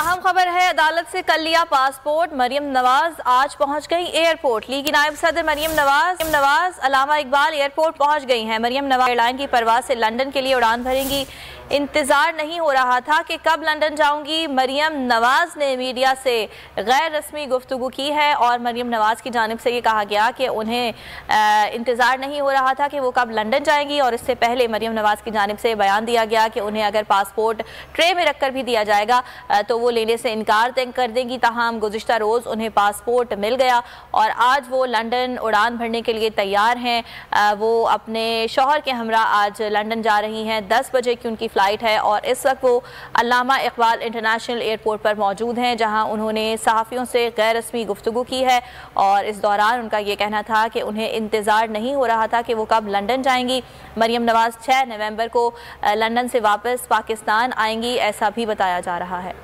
ताहम खबर है, अदालत से कल लिया पासपोर्ट। मरियम नवाज आज पहुंच गई एयरपोर्ट। लीग की नायब सदर मरियम नवाज अलामा इकबाल एयरपोर्ट पहुंच गई हैं। मरियम नवाज एयरलाइन की परवाज से लंदन के लिए उड़ान भरेंगी। इंतजार नहीं हो रहा था कि कब लंदन जाऊंगी। मरियम नवाज ने मीडिया से गैर रस्मी गुफ्तगू की है और मरियम नवाज की जानिब से ये कहा गया कि उन्हें इंतजार नहीं हो रहा था कि वो कब लंदन जाएंगी। और इससे पहले मरियम नवाज की जानिब से बयान दिया गया कि उन्हें अगर पासपोर्ट ट्रे में रखकर भी दिया जाएगा तो वो लेने से इनकार कर देंगी। ताहम गुज़िश्ता रोज़ उन्हें पासपोर्ट मिल गया और आज वो लंदन उड़ान भरने के लिए तैयार हैं। वो अपने शौहर के हमरा आज लंदन जा रही हैं। 10 बजे की उनकी फ़्लाइट है और इस वक्त वो अल्लामा इकबाल इंटरनेशनल एयरपोर्ट पर मौजूद हैं, जहां उन्होंने सहाफ़ियों से गैर रस्मी गुफ्तगू की है। और इस दौरान उनका ये कहना था कि उन्हें इंतज़ार नहीं हो रहा था कि वो कब लंदन जाएंगी। मरियम नवाज 6 नवंबर को लंदन से वापस पाकिस्तान आएंगी, ऐसा भी बताया जा रहा है।